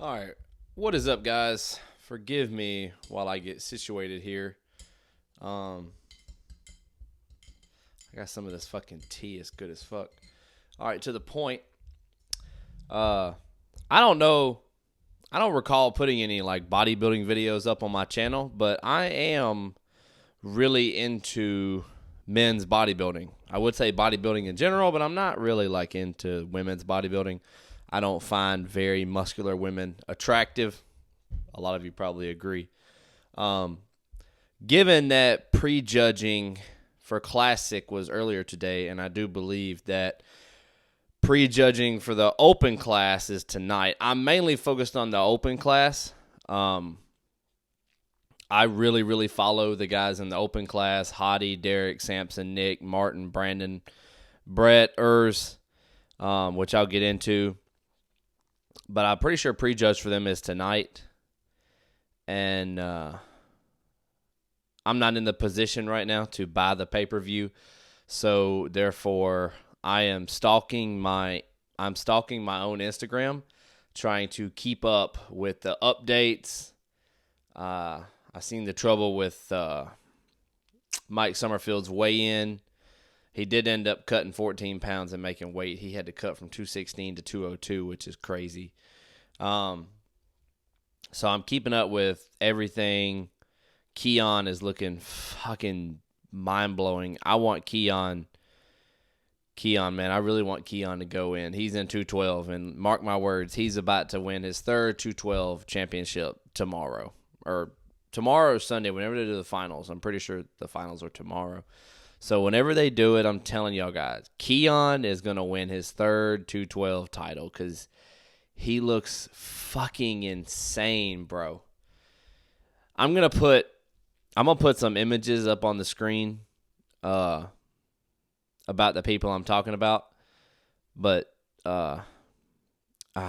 All right. What is up, guys? Forgive me while I get situated here. I got some of this fucking tea. It's good as fuck. All right, to the point. I don't know. I don't recall putting any like bodybuilding videos up on my channel, but I am really into men's bodybuilding. I would say bodybuilding in general, but I'm not really like into women's bodybuilding. I don't find very muscular women attractive. A lot of you probably agree. Given that prejudging for Classic was earlier today, and I do believe that prejudging for the open class is tonight. I'm mainly focused on the open class. I really follow the guys in the open class: Hottie, Derek, Sampson, Nick, Martin, Brandon, Brett, Urs, which I'll get into. But I'm pretty sure prejudge for them is tonight. And I'm not in the position right now to buy the pay-per-view. So therefore, I am stalking my own Instagram, trying to keep up with the updates. I seen the trouble with Mike Summerfield's weigh-in. He did end up cutting 14 pounds and making weight. He had to cut from 216 to 202, which is crazy. So I'm keeping up with everything. Keon is looking fucking mind-blowing. I want Keon, man, I really want Keon to go in. He's in 212, and mark my words, he's about to win his third 212 championship tomorrow. Or tomorrow or Sunday, whenever they do the finals. I'm pretty sure the finals are tomorrow. So whenever they do it, I'm telling y'all guys, Keon is going to win his third 212 title because he looks fucking insane, bro. I'm going to put some images up on the screen about the people I'm talking about. But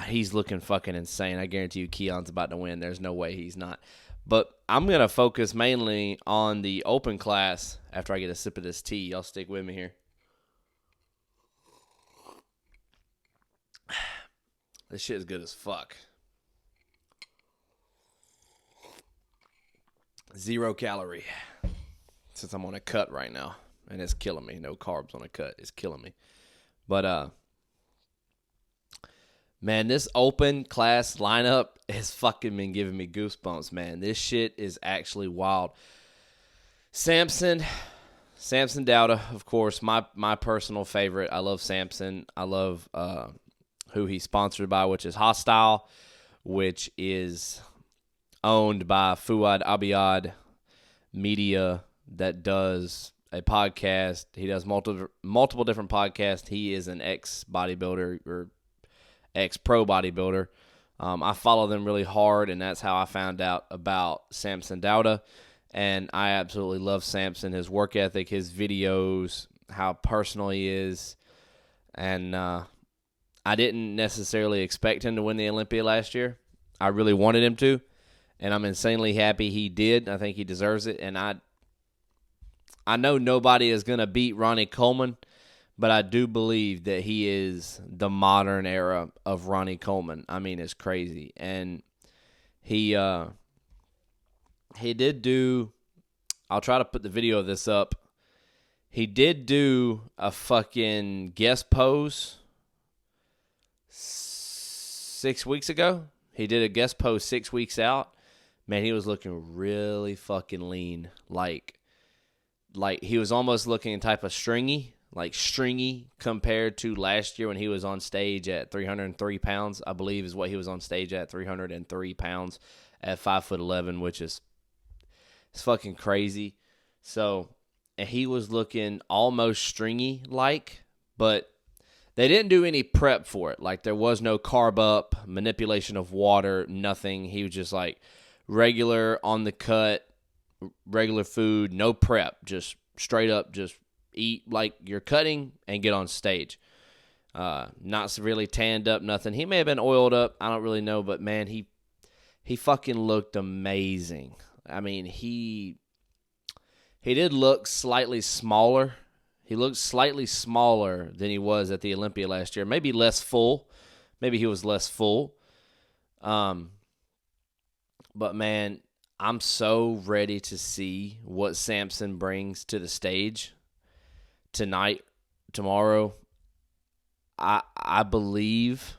he's looking fucking insane. I guarantee you Keon's about to win. There's no way he's not. But I'm going to focus mainly on the open class after I get a sip of this tea. Y'all stick with me here. This shit is good as fuck. 0 calorie. Since I'm on a cut right now. And it's killing me. No carbs on a cut. It's killing me. But, man, this open class lineup has fucking been giving me goosebumps, man. This shit is actually wild. Samson Dauda, of course, my personal favorite. I love Samson. I love who he's sponsored by, which is Hostile, which is owned by Fuad Abiyad Media that does a podcast. He does multiple different podcasts. He is an ex-bodybuilder or ex-pro bodybuilder. I follow them really hard, and that's how I found out about Samson Dauda. And I absolutely love Samson, his work ethic, his videos, how personal he is. And I didn't necessarily expect him to win the Olympia last year. I really wanted him to, and I'm insanely happy he did. I think he deserves it. And I know nobody is going to beat Ronnie Coleman, but I do believe that he is the modern era of Ronnie Coleman. I mean, it's crazy. And he did do, I'll try to put the video of this up. He did do a fucking guest pose 6 weeks ago. He did a guest pose 6 weeks out. Man, he was looking really fucking lean. Like he was almost looking type of stringy compared to last year when he was on stage at 303 pounds, I believe is what he was on stage at, 303 pounds at 5'11", which is it's fucking crazy. So, and he was looking almost stringy but they didn't do any prep for it. Like there was no carb up, manipulation of water, nothing. He was just like regular on the cut, regular food, no prep, just straight up, just eat like you're cutting and get on stage. Not really tanned up, nothing. He may have been oiled up. I don't really know, but man, he fucking looked amazing. I mean, he did look slightly smaller. He looked slightly smaller than he was at the Olympia last year. Maybe less full. Maybe he was less full. But man, I'm so ready to see what Samson brings to the stage tonight, tomorrow. I believe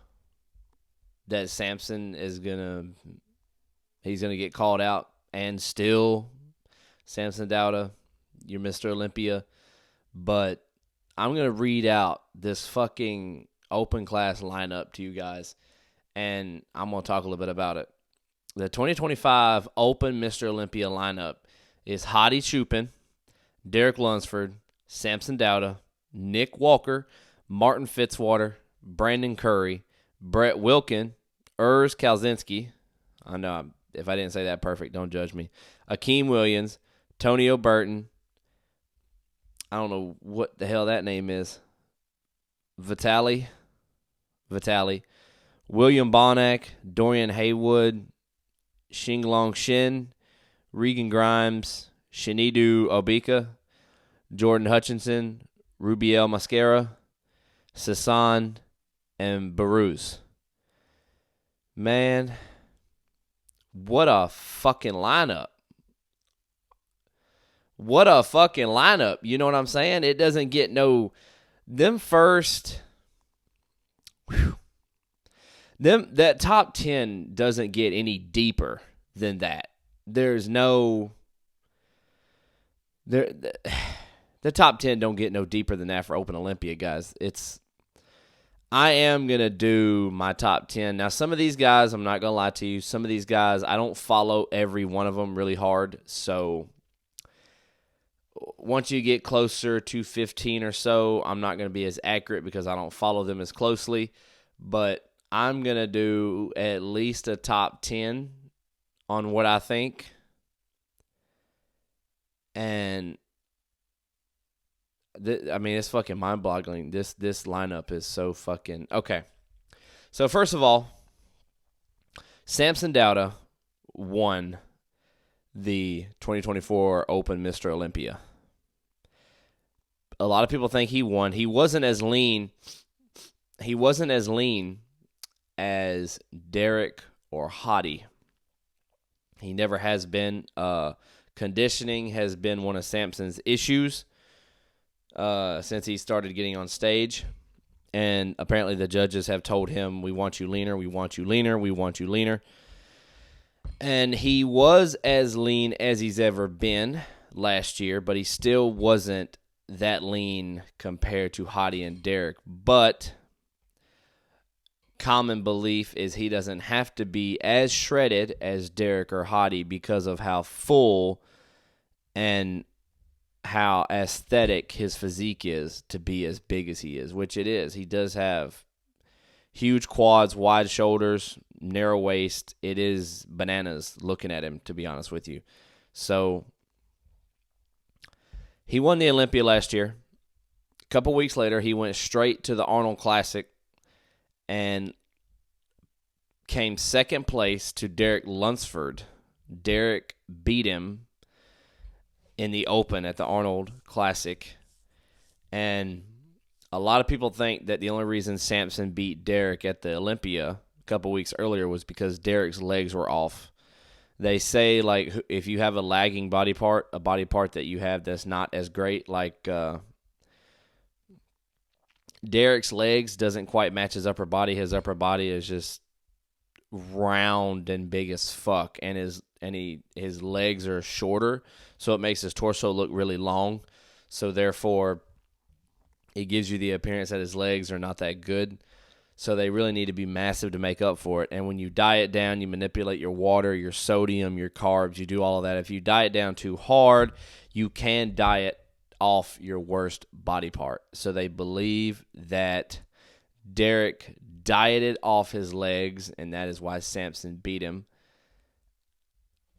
that Samson is he's gonna get called out, and still Samson Dauda, you're Mr. Olympia. But I'm gonna read out this fucking open class lineup to you guys, and I'm gonna talk a little bit about it. The 2025 Open Mr. Olympia lineup is Hadi Chupin, Derek Lunsford, Samson Dauda, Nick Walker, Martin Fitzwater, Brandon Curry, Brett Wilkin, Urs Kalzinski. I know if I didn't say that perfect, don't judge me. Akeem Williams, Tony O'Burton. I don't know what the hell that name is. Vitali. William Bonac, Dorian Haywood, Xinglong Shin, Regan Grimes, Shinidu Obika, Jordan Hutchinson, Rubiel Mascara, Sasan, and Baruz. Man, what a fucking lineup. What a fucking lineup. You know what I'm saying? It doesn't get them first. Whew, that top 10 doesn't get any deeper than that. There's no the top 10 don't get no deeper than that for Open Olympia, guys. I am going to do my top 10. Now, some of these guys, I'm not going to lie to you, some of these guys, I don't follow every one of them really hard. So once you get closer to 15 or so, I'm not going to be as accurate because I don't follow them as closely. But I'm going to do at least a top 10 on what I think. And it's fucking mind-boggling. This lineup is so fucking... Okay. So, first of all, Samson Dauda won the 2024 Open Mr. Olympia. A lot of people think he won. He wasn't as lean as Derek or Hadi. He never has been. Conditioning has been one of Samson's issues since he started getting on stage. And apparently the judges have told him, we want you leaner, we want you leaner, we want you leaner. And he was as lean as he's ever been last year, but he still wasn't that lean compared to Hadi and Derek. But common belief is he doesn't have to be as shredded as Derek or Hadi because of how full and how aesthetic his physique is to be as big as he is, which it is. He does have huge quads, wide shoulders, narrow waist. It is bananas looking at him, to be honest with you. So he won the Olympia last year. A couple weeks later, he went straight to the Arnold Classic and came second place to Derek Lunsford. Derek beat him in the Open at the Arnold Classic. And a lot of people think that the only reason Samson beat Derek at the Olympia a couple weeks earlier was because Derek's legs were off. They say, like, if you have a lagging body part, a body part that you have that's not as great, like Derek's legs doesn't quite match his upper body. His upper body is just round and big as fuck, and his legs are shorter, so it makes his torso look really long. So therefore, it gives you the appearance that his legs are not that good. So they really need to be massive to make up for it. And when you diet down, you manipulate your water, your sodium, your carbs, you do all of that. If you diet down too hard, you can diet off your worst body part. So they believe that Derek dieted off his legs, and that is why Samson beat him.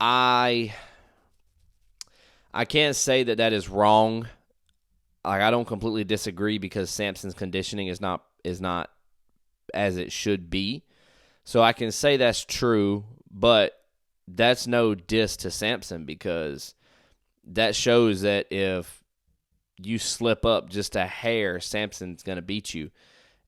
I can't say that is wrong. Like, I don't completely disagree because Samson's conditioning is not as it should be. So I can say that's true, but that's no diss to Samson because that shows that if you slip up just a hair, Samson's going to beat you.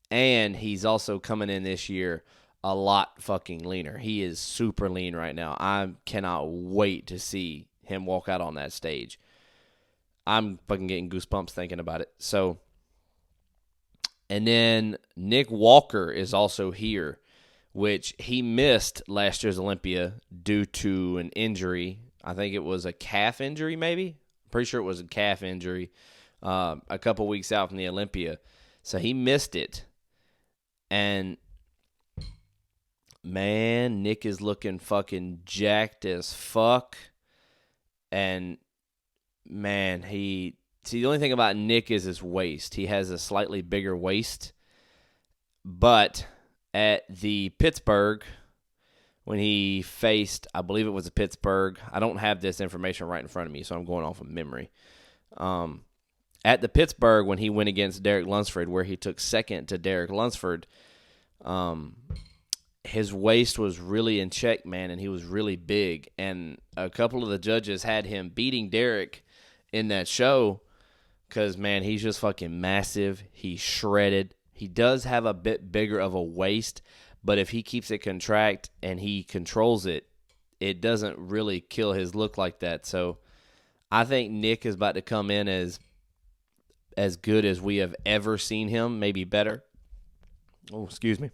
And he's also coming in this year a lot fucking leaner. He is super lean right now. I cannot wait to see him walk out on that stage. I'm fucking getting goosebumps thinking about it. So, and then Nick Walker is also here, which he missed last year's Olympia due to an injury. I think it was a calf injury, maybe. I'm pretty sure it was a calf injury a couple weeks out from the Olympia. So he missed it. And, man, Nick is looking fucking jacked as fuck. And, man, the only thing about Nick is his waist. He has a slightly bigger waist. But at the Pittsburgh, when he faced, I believe it was a Pittsburgh. I don't have this information right in front of me, so I'm going off of memory. At the Pittsburgh, when he went against Derek Lunsford, where he took second to Derek Lunsford, his waist was really in check, man, and he was really big. And a couple of the judges had him beating Derek in that show because, man, he's just fucking massive. He's shredded. He does have a bit bigger of a waist, but if he keeps it contract and he controls it, it doesn't really kill his look like that. So I think Nick is about to come in as good as we have ever seen him, maybe better. Oh, excuse me.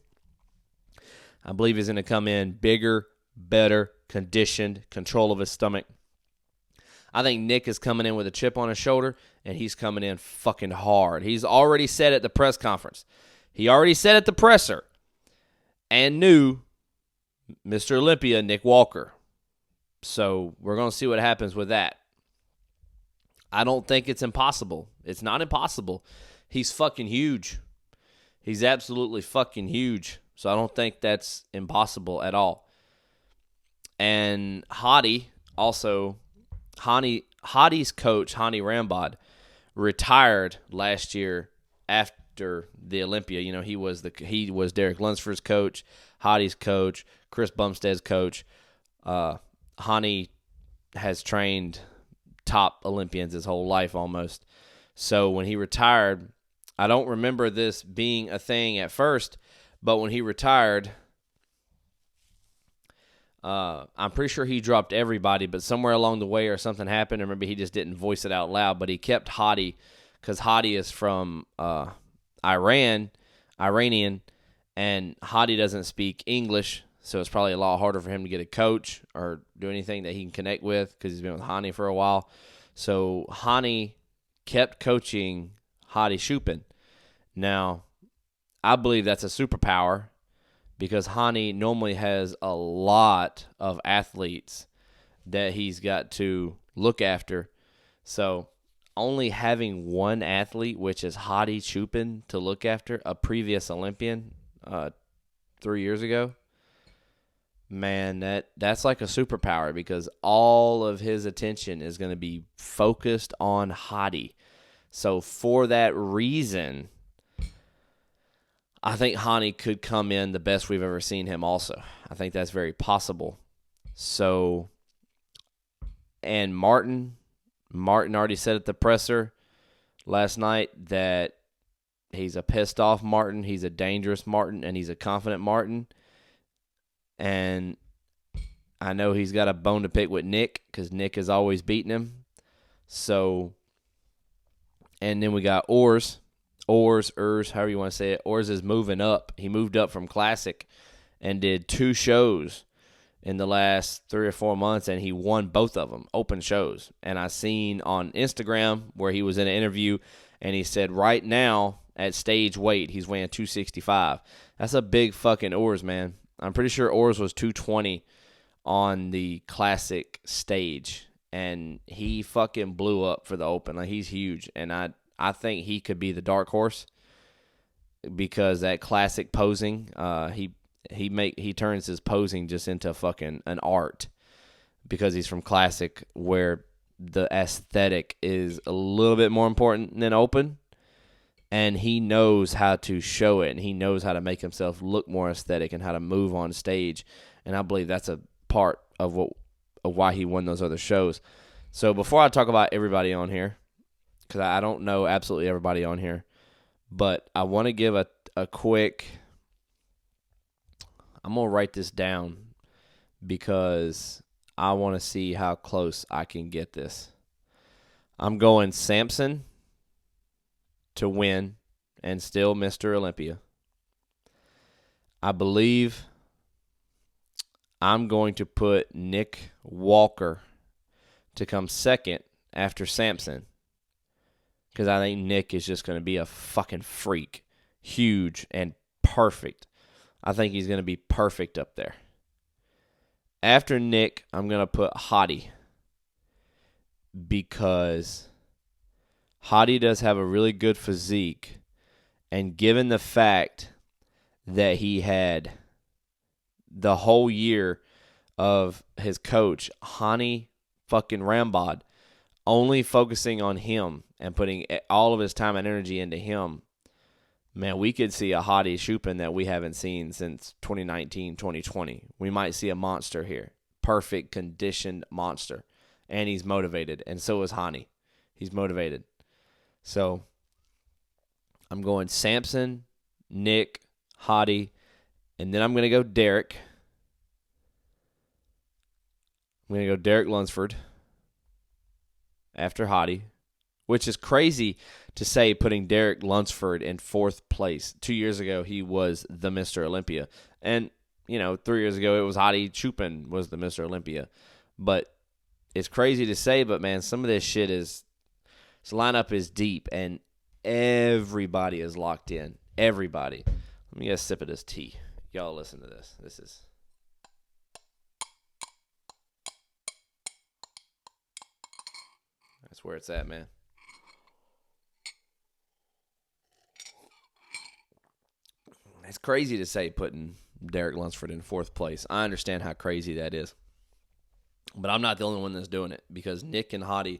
I believe he's going to come in bigger, better, conditioned, control of his stomach. I think Nick is coming in with a chip on his shoulder, and he's coming in fucking hard. He's already said at the press conference. He already said at the presser and knew Mr. Olympia, Nick Walker. So we're going to see what happens with that. I don't think it's impossible. It's not impossible. He's fucking huge. He's absolutely fucking huge. So I don't think that's impossible at all. And Hottie, also, Hottie's coach, Hani Rambod, retired last year after the Olympia. You know, he was Derek Lunsford's coach, Hottie's coach, Chris Bumstead's coach. Hani has trained top Olympians his whole life almost. So when he retired, I don't remember this being a thing at first, but when he retired, I'm pretty sure he dropped everybody, but somewhere along the way or something happened, or maybe he just didn't voice it out loud, but he kept Hottie because Hottie is from Iranian, and Hottie doesn't speak English, so it's probably a lot harder for him to get a coach or do anything that he can connect with because he's been with Hani for a while. So Hani kept coaching Hottie Shupin. Now, I believe that's a superpower because Hani normally has a lot of athletes that he's got to look after. So only having one athlete, which is Hottie Shupin, to look after, a previous Olympian 3 years ago, man, that's like a superpower because all of his attention is going to be focused on Hottie. So for that reason, I think Hani could come in the best we've ever seen him also. I think that's very possible. So, and Martin already said at the presser last night that he's a pissed off Martin, he's a dangerous Martin, and he's a confident Martin. And I know he's got a bone to pick with Nick because Nick has always beaten him. So, and then we got Urs, however you want to say it. Urs is moving up. He moved up from Classic and did 2 shows in the last 3 or 4 months, and he won both of them, open shows. And I seen on Instagram where he was in an interview, and he said right now at stage weight, he's weighing 265. That's a big fucking Urs, man. I'm pretty sure Urs was 220 on the Classic stage, and he fucking blew up for the Open. Like, he's huge, and I think he could be the dark horse because that Classic posing, he turns his posing just into fucking an art because he's from Classic where the aesthetic is a little bit more important than Open. And he knows how to show it, and he knows how to make himself look more aesthetic and how to move on stage. And I believe that's a part of why he won those other shows. So before I talk about everybody on here, because I don't know absolutely everybody on here, but I want to give a quick I'm going to write this down because I want to see how close I can get this. I'm going Samson to win and still Mr. Olympia. I believe I'm going to put Nick Walker to come second after Samson because I think Nick is just going to be a fucking freak. Huge and perfect. I think he's going to be perfect up there. After Nick, I'm going to put Hottie because Hottie does have a really good physique, and given the fact that he had the whole year of his coach, Hani fucking Rambod, only focusing on him and putting all of his time and energy into him, man, we could see a Hottie Chupin that we haven't seen since 2019, 2020. We might see a monster here. Perfect conditioned monster. And he's motivated. And so is Hani. He's motivated. So I'm going Samson, Nick, Hottie, and then I'm going to go Derek. I'm going to go Derek Lunsford after Hottie, which is crazy to say, putting Derek Lunsford in fourth place. 2 years ago, he was the Mr. Olympia. And, 3 years ago, it was Hottie Chupin was the Mr. Olympia. But it's crazy to say, but, man, some of this shit is – this lineup is deep, and everybody is locked in. Everybody. Let me get a sip of this tea. Y'all listen to this. This is – that's where it's at, man. It's crazy to say putting Derek Lunsford in fourth place. I understand how crazy that is. But I'm not the only one that's doing it because Nick, Hottie,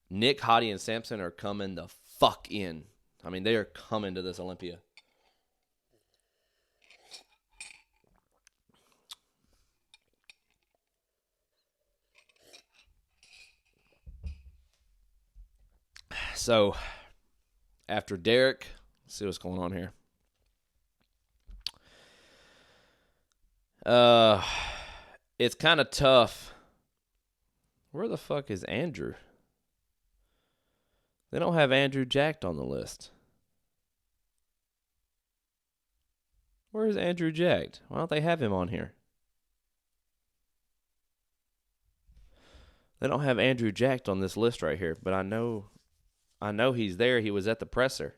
and Samson are coming the fuck in. I mean, they are coming to this Olympia. So, after Derek, let's see what's going on here. It's kind of tough. Where the fuck is Andrew? They don't have Andrew Jacked on the list. Where is Andrew Jacked? Why don't they have him on here? They don't have Andrew Jacked on this list right here, but I know he's there. He was at the presser.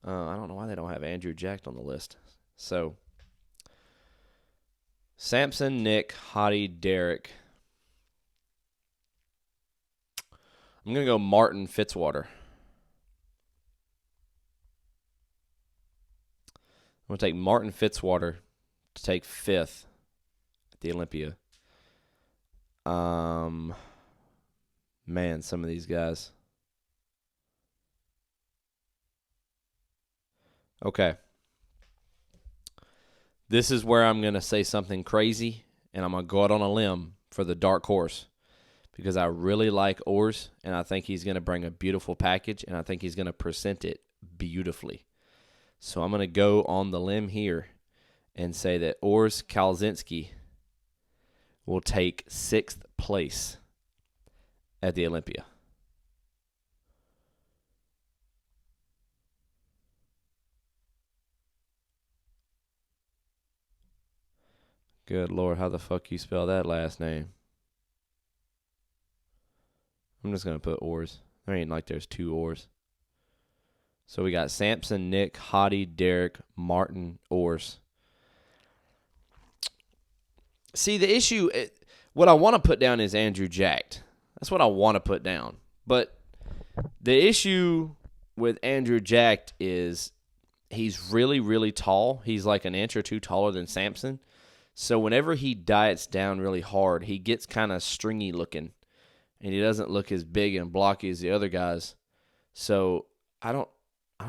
I don't know why they don't have Andrew Jacked on the list. So, Samson, Nick, Hottie, Derek. I'm going to go Martin Fitzwater. I'm going to take Martin Fitzwater to take fifth at the Olympia. Man, some of these guys. Okay. This is where I'm going to say something crazy, and I'm going to go out on a limb for the dark horse because I really like Ors, and I think he's going to bring a beautiful package, and I think he's going to present it beautifully. So I'm going to go on the limb here and say that Ors Kalzinski will take sixth place at the Olympia. Good Lord, how the fuck you spell that last name? I'm just going to put Ors. There ain't like there's two Ors. So we got Samson, Nick, Hottie, Derek, Martin, Ors. See, the issue, what I want to put down is Andrew Jacked. That's what I want to put down. But the issue with Andrew Jacked is he's really, really tall. He's like an inch or two taller than Samson. So whenever he diets down really hard, he gets kind of stringy looking. And he doesn't look as big and blocky as the other guys. So I don't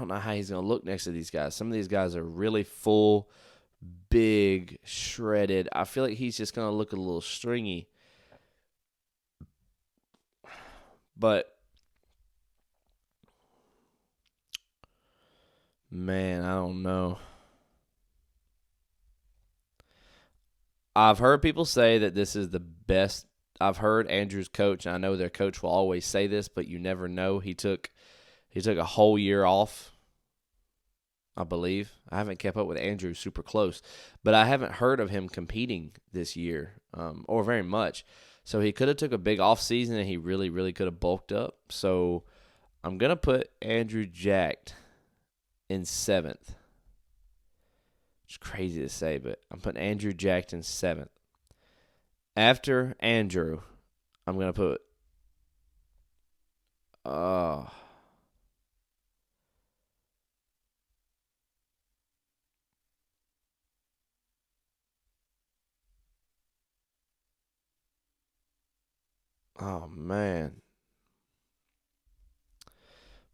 know how he's going to look next to these guys. Some of these guys are really full, big, shredded. I feel like he's just going to look a little stringy. But, man, I don't know. I've heard people say that this is the best. I've heard Andrew's coach, and I know their coach will always say this, but you never know. He took a whole year off, I believe. I haven't kept up with Andrew super close, but I haven't heard of him competing this year or very much. So he could have took a big off season, and he really, really could have bulked up. So I'm going to put Andrew Jacked in 7th. It's crazy to say, but I'm putting Andrew Jacked in 7th. After Andrew, I'm going to put oh man.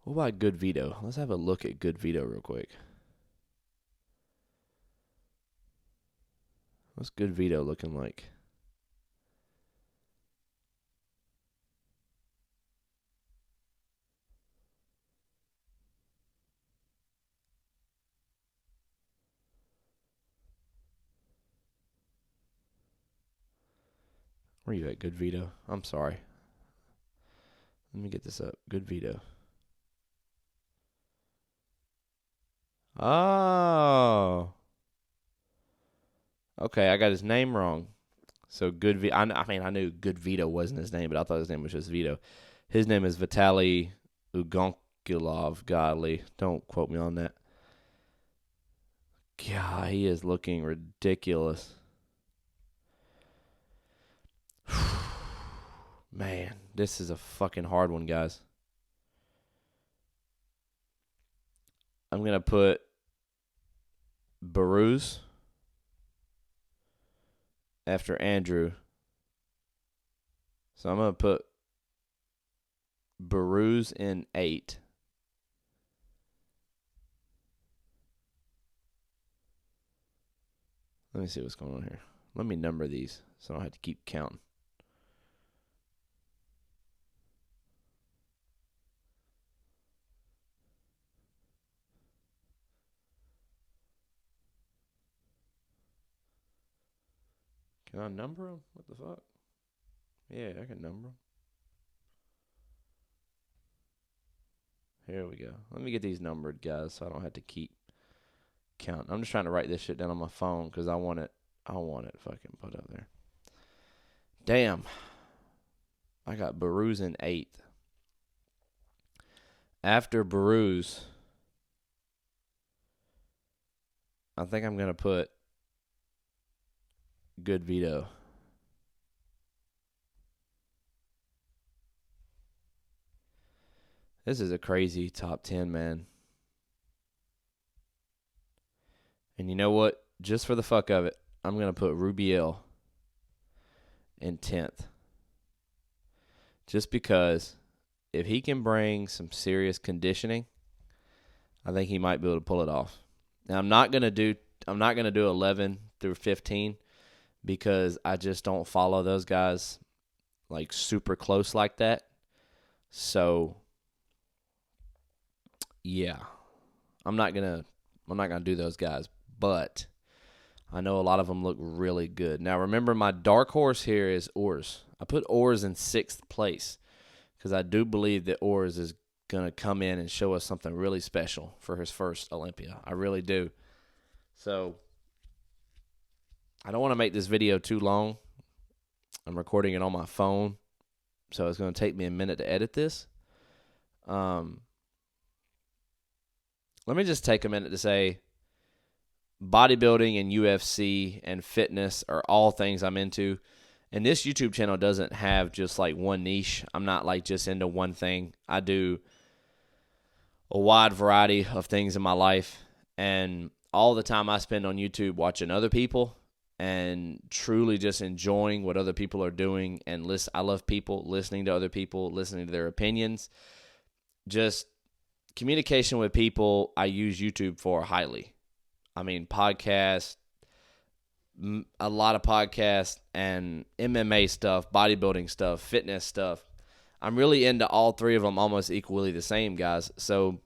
What about Good Vito? Let's have a look at Good Vito real quick. What's Good Vito looking like? Where you at, Good Vito? I'm sorry. Let me get this up. Good Vito. Oh. Okay, I got his name wrong. So Good Vito. I knew Good Vito wasn't his name, but I thought his name was just Vito. His name is Vitaly Ugonkilov. Godly. Don't quote me on that. God, he is looking ridiculous. Man, this is a fucking hard one, guys. I'm going to put Baruz after Andrew. So I'm going to put Baruz in 8. Let me see what's going on here. Let me number these so I don't have to keep counting. Can I number them? What the fuck? Yeah, I can number them. Here we go. Let me get these numbered, guys, so I don't have to keep counting. I'm just trying to write this shit down on my phone because I want it fucking put up there. Damn. I got Baruz in 8th. After Baruz, I think I'm going to put Good Vito. This is a crazy top 10, man. And you know what? Just for the fuck of it, I'm going to put Rubiel in 10th. Just because if he can bring some serious conditioning, I think he might be able to pull it off. Now I'm not going to do 11 through 15 because I just don't follow those guys like super close like that. So yeah. I'm not going to do those guys, but I know a lot of them look really good. Now remember, my dark horse here is Orz. I put Orz in 6th place because I do believe that Orz is going to come in and show us something really special for his first Olympia. I really do. So I don't want to make this video too long. I'm recording it on my phone, so it's going to take me a minute to edit this. Let me just take a minute to say bodybuilding and UFC and fitness are all things I'm into. And this YouTube channel doesn't have just like one niche. I'm not like just into one thing. I do a wide variety of things in my life. And all the time I spend on YouTube watching other people and truly just enjoying what other people are doing. And I love people, listening to other people, listening to their opinions. Just communication with people, I use YouTube for highly. I mean, podcasts, a lot of podcasts, and MMA stuff, bodybuilding stuff, fitness stuff. I'm really into all three of them almost equally the same, guys. So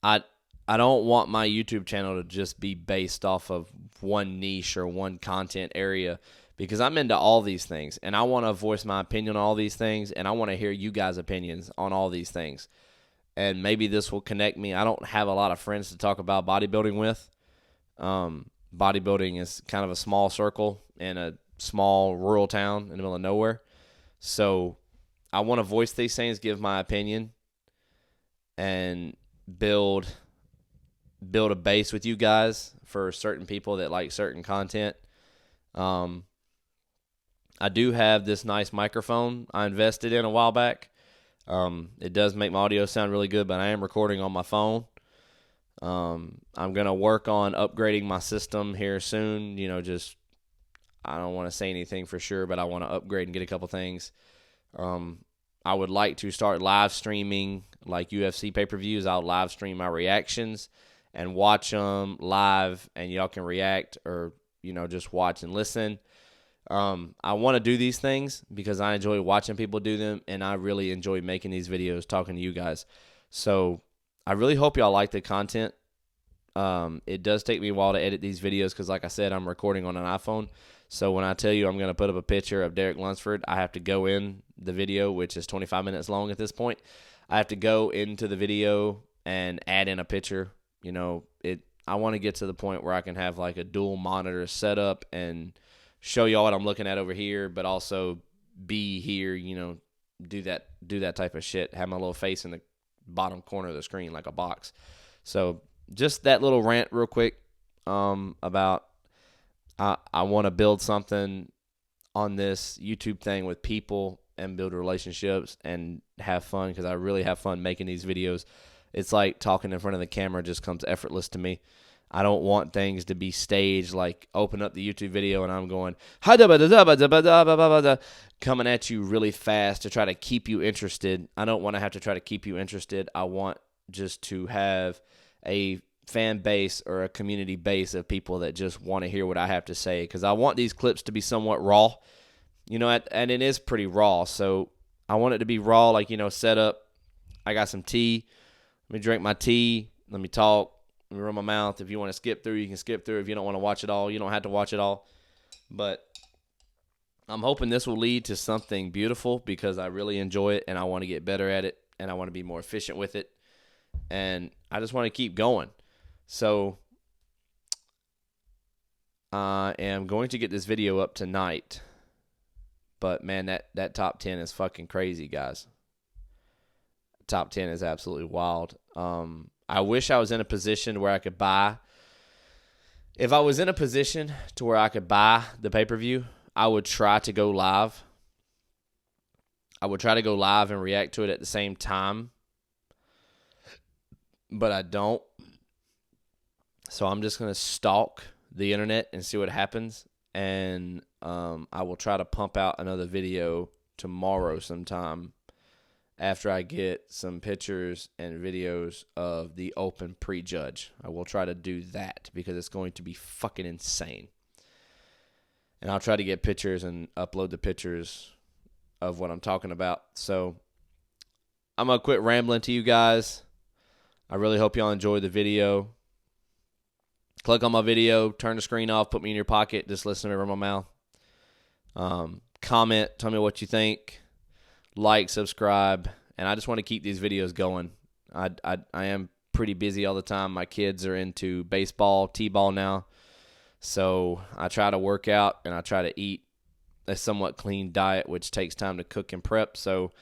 I I don't want my YouTube channel to just be based off of one niche or one content area, because I'm into all these things and I want to voice my opinion on all these things, and I want to hear you guys' opinions on all these things. And maybe this will connect me. I don't have a lot of friends to talk about bodybuilding with. Bodybuilding is kind of a small circle in a small rural town in the middle of nowhere. So I want to voice these things, give my opinion, and build a base with you guys for certain people that like certain content. I do have this nice microphone I invested in a while back. It does make my audio sound really good, but I am recording on my phone. I'm going to work on upgrading my system here soon. I don't want to say anything for sure, but I want to upgrade and get a couple things. I would like to start live streaming like UFC pay-per-views. I'll live stream my reactions and watch them live, and y'all can react or, just watch and listen. I want to do these things because I enjoy watching people do them, and I really enjoy making these videos, talking to you guys. So I really hope y'all like the content. It does take me a while to edit these videos because, like I said, I'm recording on an iPhone. So when I tell you I'm going to put up a picture of Derek Lunsford, I have to go in the video, which is 25 minutes long at this point. I have to go into the video and add in a picture. I want to get to the point where I can have like a dual monitor setup and show y'all what I'm looking at over here, but also be here, do that type of shit. Have my little face in the bottom corner of the screen like a box. So just that little rant real quick about I want to build something on this YouTube thing with people and build relationships and have fun, because I really have fun making these videos. It's like talking in front of the camera just comes effortless to me. I don't want things to be staged, like open up the YouTube video and I'm going coming at you really fast to try to keep you interested. I don't want to have to try to keep you interested. I want just to have a fan base or a community base of people that just want to hear what I have to say, because I want these clips to be somewhat raw, and it is pretty raw. So I want it to be raw, like, set up. I got some tea. Let me drink my tea. Let me talk. Let me run my mouth. If you want to skip through, you can skip through. If you don't want to watch it all, you don't have to watch it all. But I'm hoping this will lead to something beautiful, because I really enjoy it and I want to get better at it and I want to be more efficient with it. And I just want to keep going. So I am going to get this video up tonight. But, man, that top 10 is fucking crazy, guys. Top 10 is absolutely wild. I wish I was in a position where I could buy. If I was in a position to where I could buy the pay-per-view, I would try to go live. I would try to go live and react to it at the same time. But I don't. So I'm just going to stalk the internet and see what happens. And I will try to pump out another video tomorrow sometime after I get some pictures and videos of the open prejudge. I will try to do that because it's going to be fucking insane. And I'll try to get pictures and upload the pictures of what I'm talking about. So I'm going to quit rambling to you guys. I really hope y'all enjoy the video. Click on my video, turn the screen off, put me in your pocket, just listen to me run my mouth. Comment, tell me what you think. Like, subscribe, and I just want to keep these videos going. I am pretty busy all the time. My kids are into baseball, t-ball now, so I try to work out and I try to eat a somewhat clean diet, which takes time to cook and prep. So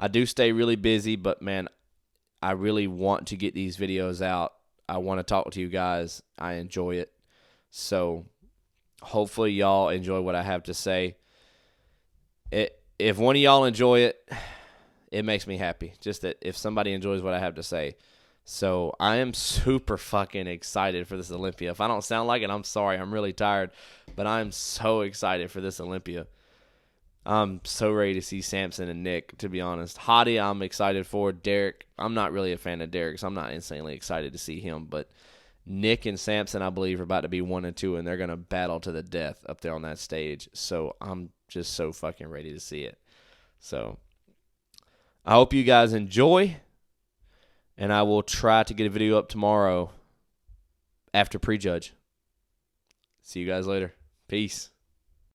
I do stay really busy, but, man, I really want to get these videos out. I want to talk to you guys. I enjoy it. So hopefully y'all enjoy what I have to say. If one of y'all enjoy it, it makes me happy. Just that if somebody enjoys what I have to say. So I am super fucking excited for this Olympia. If I don't sound like it, I'm sorry. I'm really tired. But I'm so excited for this Olympia. I'm so ready to see Samson and Nick, to be honest. Hottie, I'm excited for. Derek, I'm not really a fan of Derek, so I'm not insanely excited to see him. But Nick and Samson, I believe, are about to be 1 and 2, and they're going to battle to the death up there on that stage. So I'm just so fucking ready to see it. So I hope you guys enjoy, And I will try to get a video up tomorrow after prejudge. See you guys later. Peace.